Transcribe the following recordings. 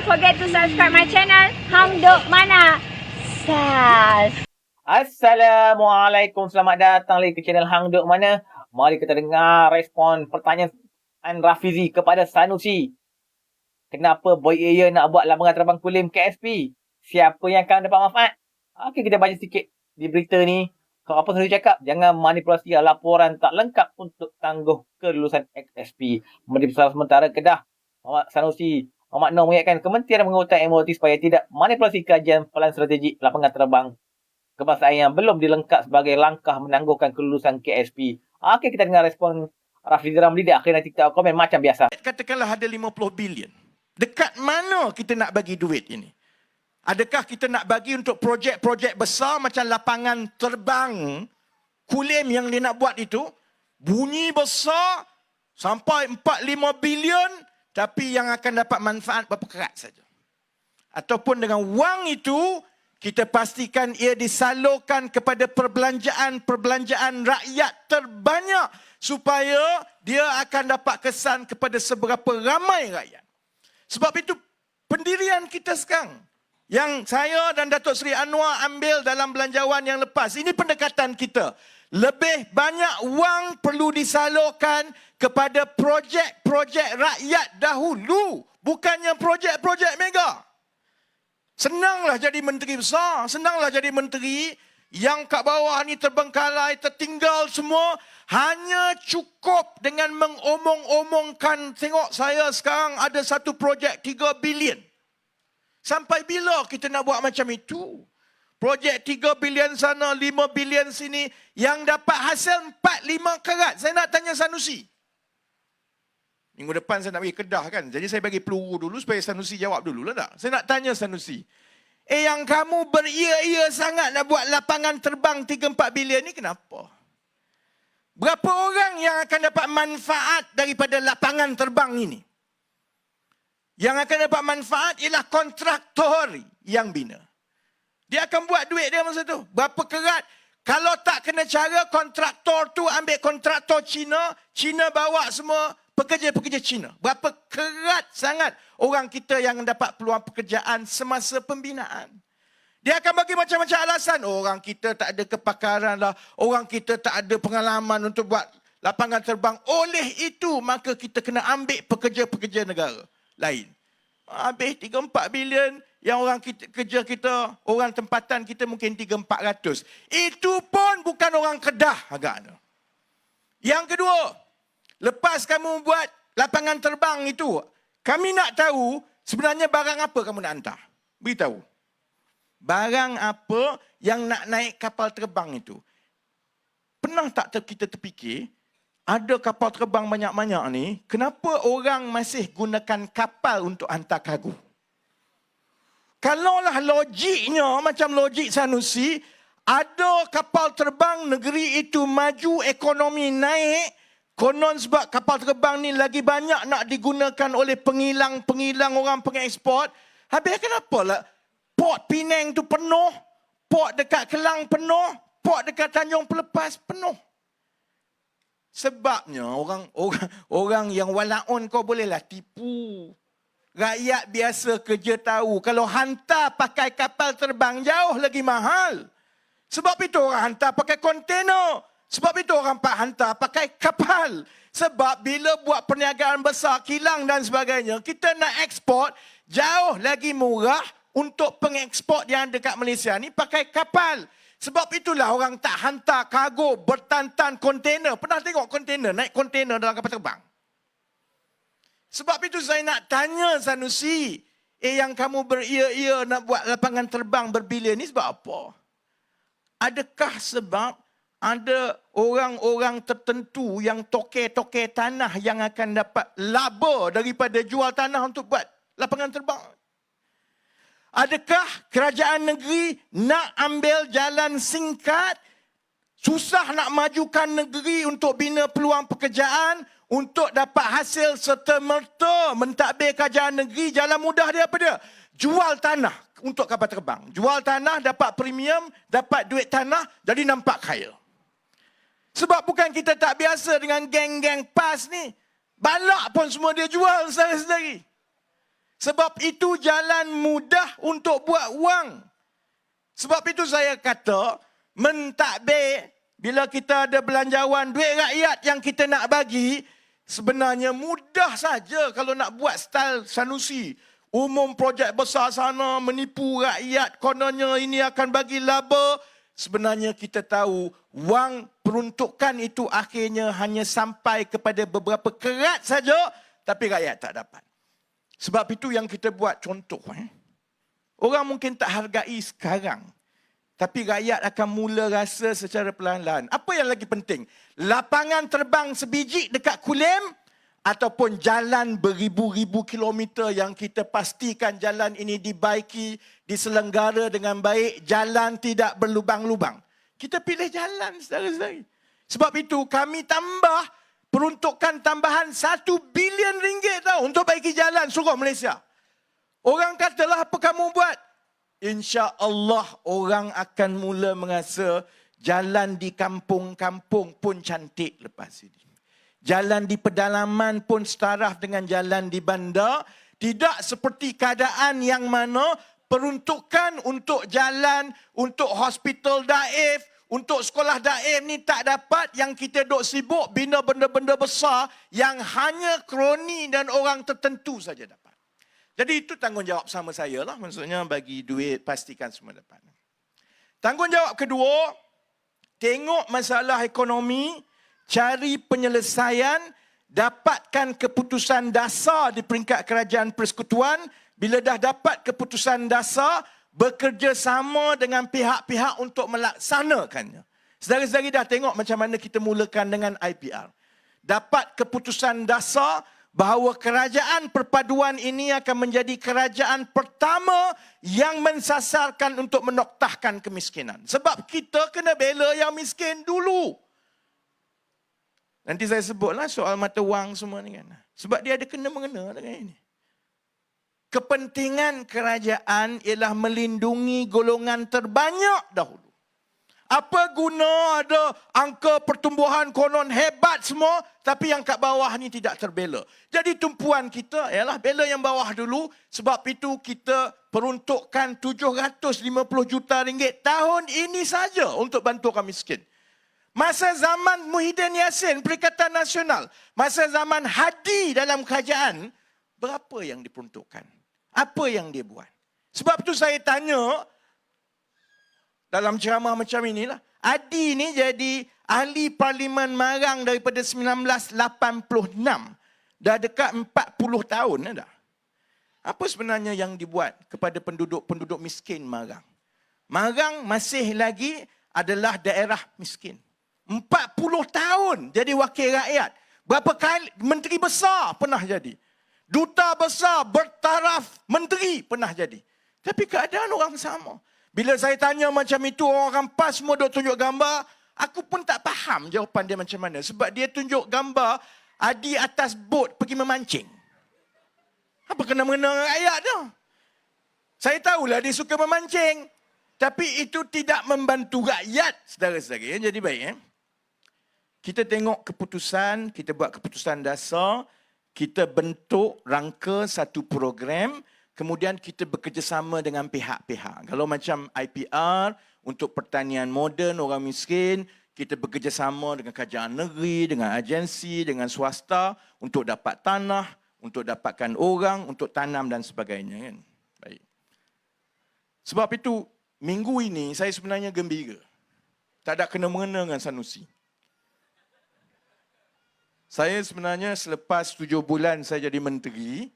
forget to subscribe my channel Hang Duk Mana. Sas. Assalamualaikum, selamat datang lagi ke channel Hang Duk Mana. Mari kita dengar respon pertanyaan Rafizi kepada Sanusi. Kenapa Boy Air nak buat lapangan terbang Kulim KSP? Siapa yang akan dapat manfaat? Okey, kita baca sikit di berita ni. Kalau apa Sanusi cakap, jangan manipulasi laporan tak lengkap untuk tangguh kelulusan XSP. Menteri Persatuan Sementara Kedah, Muhammad Sanusi Muhammad Noor mengingatkan Kementerian menguatkan MOT supaya tidak manipulasi kajian pelan strategik lapangan terbang kebangsaan yang belum dilengkap sebagai langkah menangguhkan kelulusan KSP. Okey, kita dengar respon Rafizi Ramli di akhir nanti kita komen macam biasa. Katakanlah ada 50 bilion. Dekat mana kita nak bagi duit ini? Adakah kita nak bagi untuk projek-projek besar macam lapangan terbang Kulim yang dia nak buat itu? Bunyi besar sampai 4-5 bilion, tapi yang akan dapat manfaat berapa kerat saja. Ataupun dengan wang itu, kita pastikan ia disalurkan kepada perbelanjaan rakyat terbanyak supaya dia akan dapat kesan kepada seberapa ramai rakyat. Sebab itu pendirian kita sekarang yang saya dan Datuk Seri Anwar ambil dalam belanjawan yang lepas, ini pendekatan kita. Lebih banyak wang perlu disalurkan kepada projek-projek rakyat dahulu, bukannya projek-projek mega. Senanglah jadi menteri besar, senanglah jadi menteri yang kat bawah ni terbengkalai, tertinggal semua. Hanya cukup dengan mengomong-omongkan, tengok saya sekarang ada satu projek 3 bilion. Sampai bila kita nak buat macam itu? Projek 3 bilion sana, 5 bilion sini, yang dapat hasil 4-5 karat. Saya nak tanya Sanusi. Minggu depan saya nak pergi Kedah kan. Jadi saya bagi peluru dulu supaya Sanusi jawab dulu lah tak? Saya nak tanya Sanusi. Yang kamu beria-ia sangat nak buat lapangan terbang 3-4 bilion ni kenapa? Berapa orang yang akan dapat manfaat daripada lapangan terbang ini? Yang akan dapat manfaat ialah kontraktor yang bina. Dia akan buat duit dia masa tu. Berapa kerat? Kalau tak kena cara, kontraktor tu ambil kontraktor Cina. Cina bawa semua pekerja-pekerja Cina. Berapa kerat sangat orang kita yang dapat peluang pekerjaan semasa pembinaan. Dia akan bagi macam-macam alasan. Orang kita tak ada kepakaran lah. Orang kita tak ada pengalaman untuk buat lapangan terbang. Oleh itu, maka kita kena ambil pekerja-pekerja negara lain. Habis 3-4 bilion, yang orang kerja kita, orang tempatan kita mungkin 300-400. Itu pun bukan orang Kedah agaknya. Yang kedua, lepas kamu buat lapangan terbang itu, kami nak tahu sebenarnya barang apa kamu nak hantar. Beritahu. Barang apa yang nak naik kapal terbang itu. Pernah tak kita terfikir, ada kapal terbang banyak-banyak ni, kenapa orang masih gunakan kapal untuk hantar kargo? Kalaulah logiknya, macam logik Sanusi, ada kapal terbang, negeri itu maju, ekonomi naik, konon sebab kapal terbang ni lagi banyak nak digunakan oleh pengilang-pengilang orang pengeksport. Habis kenapa lah Port Penang tu penuh, port dekat Kelang penuh, port dekat Tanjung Pelepas penuh. Sebabnya orang yang walaun kau bolehlah tipu. Rakyat biasa kerja tahu kalau hantar pakai kapal terbang jauh lagi mahal. Sebab itu orang hantar pakai kontainer. Sebab itu orang hantar pakai kapal. Sebab bila buat perniagaan besar, kilang dan sebagainya, kita nak ekspor jauh lagi murah untuk pengeksport yang dekat Malaysia ni pakai kapal. Sebab itulah orang tak hantar kargo bertantan kontainer. Pernah tengok kontainer, naik kontainer dalam kapal terbang? Sebab itu saya nak tanya Sanusi, yang kamu beria-ia nak buat lapangan terbang berbilion ni sebab apa? Adakah sebab ada orang-orang tertentu yang toke-toke tanah yang akan dapat laba daripada jual tanah untuk buat lapangan terbang? Adakah kerajaan negeri nak ambil jalan singkat, susah nak majukan negeri untuk bina peluang pekerjaan, untuk dapat hasil serta-merta mentadbir kerajaan negeri? Jalan mudah dia apa dia? Jual tanah untuk kapal terbang. Jual tanah, dapat premium, dapat duit tanah, jadi nampak kaya. Sebab bukan kita tak biasa dengan geng-geng PAS ni. Balak pun semua dia jual sendiri-sendiri. Sebab itu jalan mudah untuk buat wang. Sebab itu saya kata, mentadbir bila kita ada belanjawan duit rakyat yang kita nak bagi, sebenarnya mudah saja kalau nak buat style Sanusi. Umum projek besar sana, menipu rakyat, kononnya ini akan bagi laba. Sebenarnya kita tahu wang peruntukan itu akhirnya hanya sampai kepada beberapa kerat saja, tapi rakyat tak dapat. Sebab itu yang kita buat contoh. Orang mungkin tak hargai sekarang, tapi rakyat akan mula rasa secara perlahan-lahan. Apa yang lagi penting? Lapangan terbang sebiji dekat Kulim ataupun jalan beribu-ribu kilometer yang kita pastikan jalan ini dibaiki, diselenggara dengan baik, jalan tidak berlubang-lubang. Kita pilih jalan, saudara-saudari. Sebab itu kami tambah peruntukan tambahan 1 bilion ringgit tau untuk baiki jalan seluruh Malaysia. Orang katalah apa kamu buat? Insya-Allah orang akan mula merasa jalan di kampung-kampung pun cantik lepas ini. Jalan di pedalaman pun setaraf dengan jalan di bandar. Tidak seperti keadaan yang mana peruntukan untuk jalan, untuk hospital daif, untuk sekolah daif ni tak dapat. Yang kita duk sibuk bina benda-benda besar yang hanya kroni dan orang tertentu saja dapat. Jadi itu tanggungjawab sama saya lah. Maksudnya bagi duit, pastikan semua dapat. Tanggungjawab kedua, tengok masalah ekonomi, cari penyelesaian, dapatkan keputusan dasar di peringkat kerajaan persekutuan. Bila dah dapat keputusan dasar, bekerjasama dengan pihak-pihak untuk melaksanakannya. Saudara-saudari dah tengok macam mana kita mulakan dengan IPR. Dapat keputusan dasar bahawa kerajaan perpaduan ini akan menjadi kerajaan pertama yang mensasarkan untuk menoktahkan kemiskinan. Sebab kita kena bela yang miskin dulu. Nanti saya sebutlah soal mata wang semua ni kan. Sebab dia ada kena-mengena dengan ini. Kepentingan kerajaan ialah melindungi golongan terbanyak dahulu. Apa guna ada angka pertumbuhan konon hebat semua, tapi yang kat bawah ni tidak terbela. Jadi tumpuan kita ialah bela yang bawah dulu. Sebab itu kita peruntukkan 750 juta ringgit tahun ini saja untuk bantu orang miskin. Masa zaman Muhyiddin Yassin, Perikatan Nasional, masa zaman Hadi dalam kerajaan, berapa yang diperuntukkan? Apa yang dia buat? Sebab tu saya tanya, dalam ceramah macam inilah, Hadi ni jadi ahli Parlimen Marang daripada 1986. Dah dekat 40 tahun dah. Apa sebenarnya yang dibuat kepada penduduk-penduduk miskin Marang? Marang masih lagi adalah daerah miskin. 40 tahun jadi wakil rakyat. Berapa kali menteri besar pernah jadi. Duta besar bertaraf menteri pernah jadi. Tapi keadaan orang sama. Bila saya tanya macam itu, orang PAS semua duk tunjuk gambar. Aku pun tak faham jawapan dia macam mana. Sebab dia tunjuk gambar Adi atas bot pergi memancing. Apa kena-mengena dengan rakyat tu? Saya tahulah dia suka memancing. Tapi itu tidak membantu rakyat, saudara-saudara. Jadi baik. Kita tengok keputusan, kita buat keputusan dasar, kita bentuk rangka satu program, kemudian kita bekerjasama dengan pihak-pihak. Kalau macam IPR, untuk pertanian moden orang miskin, kita bekerjasama dengan kerajaan negeri, dengan agensi, dengan swasta, untuk dapat tanah, untuk dapatkan orang, untuk tanam dan sebagainya. Kan? Baik. Sebab itu, minggu ini saya sebenarnya gembira. Tak ada kena-mengena dengan Sanusi. Saya sebenarnya selepas 7 bulan saya jadi menteri,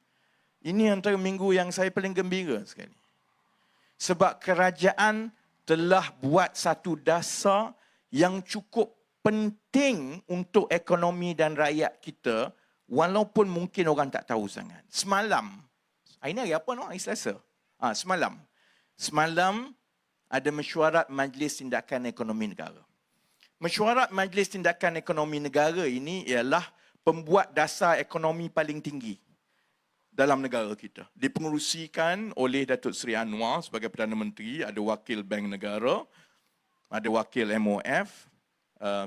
ini antara minggu yang saya paling gembira sekali. Sebab kerajaan telah buat satu dasar yang cukup penting untuk ekonomi dan rakyat kita, walaupun mungkin orang tak tahu sangat. Semalam, hari ni hari apa no? Hari Selasa. Semalam ada mesyuarat Majlis Tindakan Ekonomi Negara. Mesyuarat Majlis Tindakan Ekonomi Negara ini ialah pembuat dasar ekonomi paling tinggi dalam negara kita. Dipengerusikan oleh Datuk Seri Anwar sebagai Perdana Menteri, ada wakil Bank Negara, ada wakil MOF,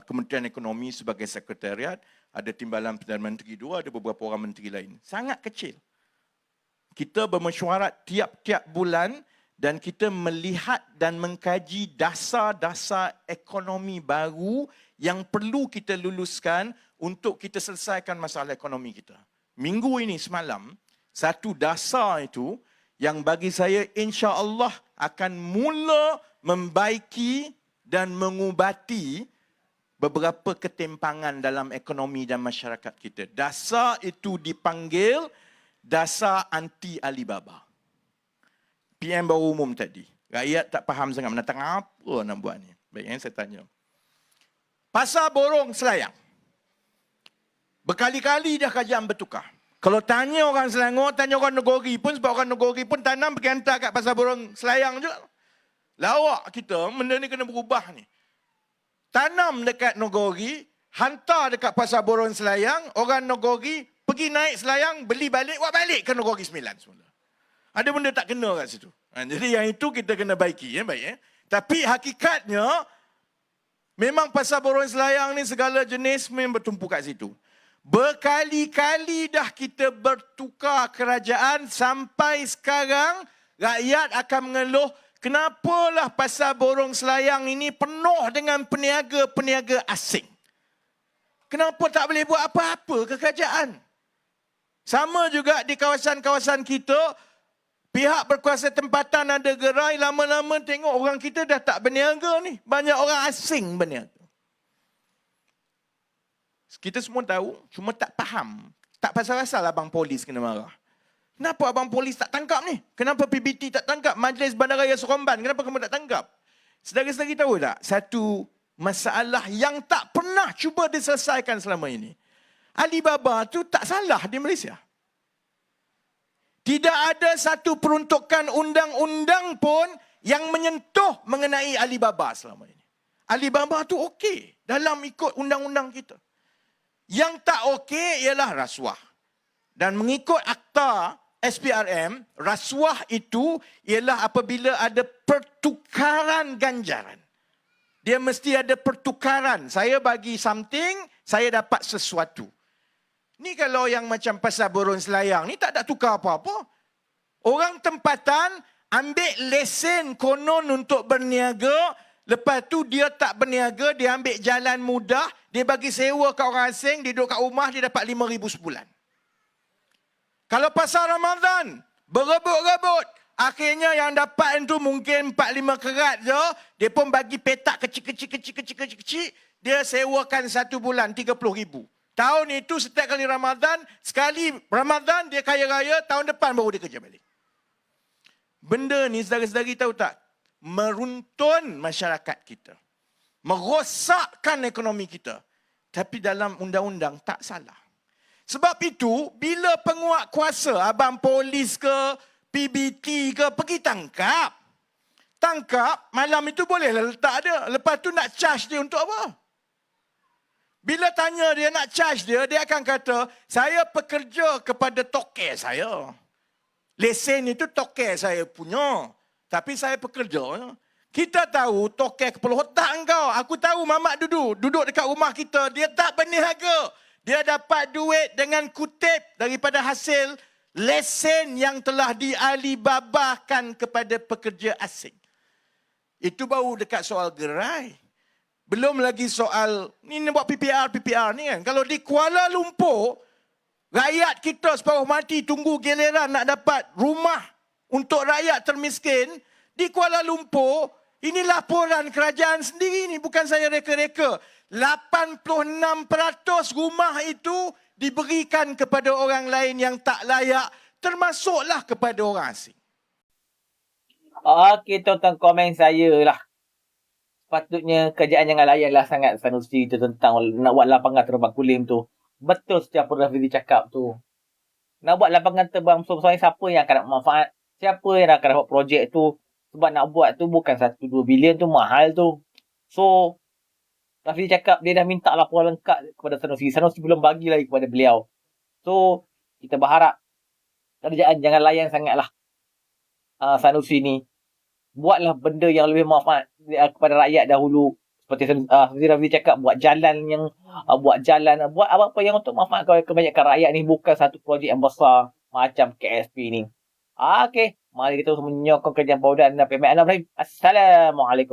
Kementerian Ekonomi sebagai Sekretariat, ada Timbalan Perdana Menteri 2, ada beberapa orang menteri lain. Sangat kecil. kita bermesyuarat tiap-tiap bulan dan kita melihat dan mengkaji dasar-dasar ekonomi baru yang perlu kita luluskan untuk kita selesaikan masalah ekonomi kita. Minggu ini semalam, satu dasar itu yang bagi saya insya-Allah akan mula membaiki dan mengubati beberapa ketimpangan dalam ekonomi dan masyarakat kita. Dasar itu dipanggil dasar anti Alibaba. PM baru umum tadi. Rakyat tak faham sangat menentang apa nak buat ni. Baik, saya tanya. Pasar borong Selayang. Berkali-kali dah kajian bertukar. Kalau tanya orang Selangor, tanya orang Negeri pun, sebab orang Negeri pun tanam pergi hantar kat pasar borong Selayang juga. Lawak kita, benda ni kena berubah ni. Tanam dekat Negeri, hantar dekat pasar borong Selayang, orang Negeri pergi naik Selayang, beli balik, buat balik ke Negeri Sembilan semula. Ada benda tak kena kat situ. Jadi yang itu kita kena baiki. Baik. Tapi hakikatnya, memang pasar borong Selayang ni segala jenis memang bertumpu kat situ. Berkali-kali dah kita bertukar kerajaan sampai sekarang rakyat akan mengeluh kenapalah pasar borong Selayang ini penuh dengan peniaga-peniaga asing. Kenapa tak boleh buat apa-apa ke kerajaan? Sama juga di kawasan-kawasan kita, pihak berkuasa tempatan ada gerai, lama-lama tengok orang kita dah tak berniaga ni. Banyak orang asing berniaga. Kita semua tahu, cuma tak faham. Tak pasal-pasal abang polis kena marah. Kenapa abang polis tak tangkap ni? Kenapa PBT tak tangkap? Majlis Bandaraya Seremban, kenapa kamu tak tangkap? Saudara-saudari tahu tak? Satu masalah yang tak pernah cuba diselesaikan selama ini. Alibaba tu tak salah di Malaysia. Tidak ada satu peruntukan undang-undang pun yang menyentuh mengenai Alibaba selama ini. Alibaba tu okey dalam ikut undang-undang kita. Yang tak okey ialah rasuah. Dan mengikut akta SPRM, rasuah itu ialah apabila ada pertukaran ganjaran. Dia mesti ada pertukaran. Saya bagi something, saya dapat sesuatu. Ni kalau yang macam pasar borong Selayang ni tak ada tukar apa-apa. Orang tempatan ambil lesen konon untuk berniaga, lepas tu dia tak berniaga, dia ambil jalan mudah, dia bagi sewa kat orang asing, dia duduk kat rumah, dia dapat RM5,000 sebulan. Kalau pasar Ramadan, berebut-rebut, akhirnya yang dapat itu mungkin 4-5 kerat je, dia pun bagi petak kecil-kecil, dia sewakan 1 bulan RM30,000. Tahun itu setiap kali Ramadan, sekali Ramadan dia kaya raya, tahun depan baru dia kerja balik. Benda ni saudara-saudari tahu tak? Meruntun masyarakat kita. Merosakkan ekonomi kita. Tapi dalam undang-undang tak salah. Sebab itu, bila penguat kuasa, abang polis ke, PBT ke, pergi tangkap. Tangkap, malam itu boleh letak dia. Lepas tu nak charge dia untuk apa? Bila tanya dia nak charge dia, dia akan kata, saya pekerja kepada toke saya. Lesen itu toke saya punya. Tapi saya pekerja. Kita tahu toke kepala otak engkau. Aku tahu Mamat duduk dekat rumah kita. Dia tak berniaga. Dia dapat duit dengan kutip daripada hasil lesen yang telah dialibabakan kepada pekerja asing. Itu baru dekat soal gerai. Belum lagi soal, ni buat PPR ni kan. Kalau di Kuala Lumpur, rakyat kita separuh mati tunggu giliran nak dapat rumah untuk rakyat termiskin. Di Kuala Lumpur, ini laporan kerajaan sendiri ni, bukan saya reka-reka. 86% rumah itu diberikan kepada orang lain yang tak layak, termasuklah kepada orang asing. Okey, tonton komen saya lah. Sepatutnya kerajaan jangan layanlah sangat Sanusi tu tentang nak buat lapangan terbang Kulim tu. Betul setiap Rafizi cakap tu. Nak buat lapangan terbang besar-besar, siapa yang akan dapat manfaat? Siapa yang akan dapat projek tu? Sebab nak buat tu bukan 1-2 bilion tu, mahal tu. So, Rafizi cakap dia dah minta laporan lengkap kepada Sanusi. Sanusi belum bagi lagi kepada beliau. So, kita berharap kerajaan jangan layan sangatlah Sanusi ni. Buatlah benda yang lebih manfaat kepada rakyat dahulu. Seperti Rafizi cakap, buat jalan, buat apa-apa yang untuk manfaat kebanyakan rakyat ni, bukan satu projek yang besar macam KSP ni. Okey, mari kita menyokong kerjaan Paudan dan PMN Ibrahim. Assalamualaikum.